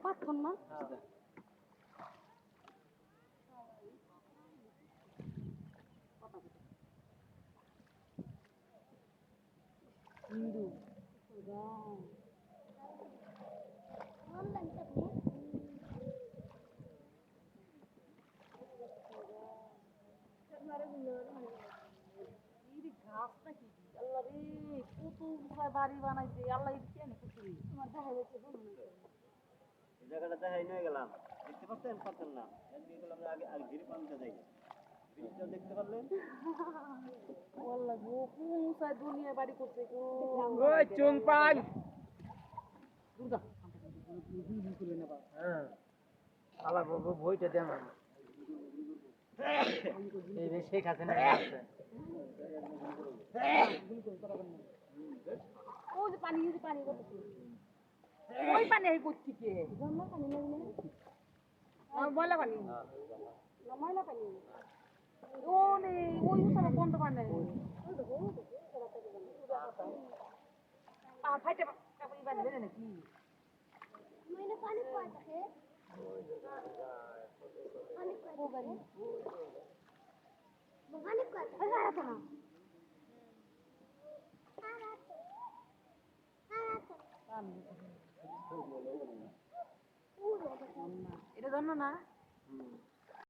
পাচ্ছেন না হিন্দু বাড়ি বানাইছে আল্লাহ জায়গাটা দেখাই নিয়ে গেলাম দেখতে পাচ্ছেন পাচ্ছেন না আমরা আগে আগে ঘিরে পানিতে যাই ব্রিজটা দেখতে পারলেন আল্লাহ গো কোন দুনিয়া বাড়ি করছে গো ওই চুন পান দুর্গা করে নেবা হ্যাঁ আলা বইটা দেন এই শেখ হাসিনা আছে ওই যে পানি করতেছে ওই পানি এই করছি কে গন্ধ পানি লাগলে ময়লা পানি না ময়লা পানি ও নে ওই সব বন্ধ পানি ফাইটে কাপড় বাঁধ দেবে নাকি ময়লা পানি কোয়া থাকে পানি কোয়া গাড়ি পানি কোয়া থাকে না এটা জানো না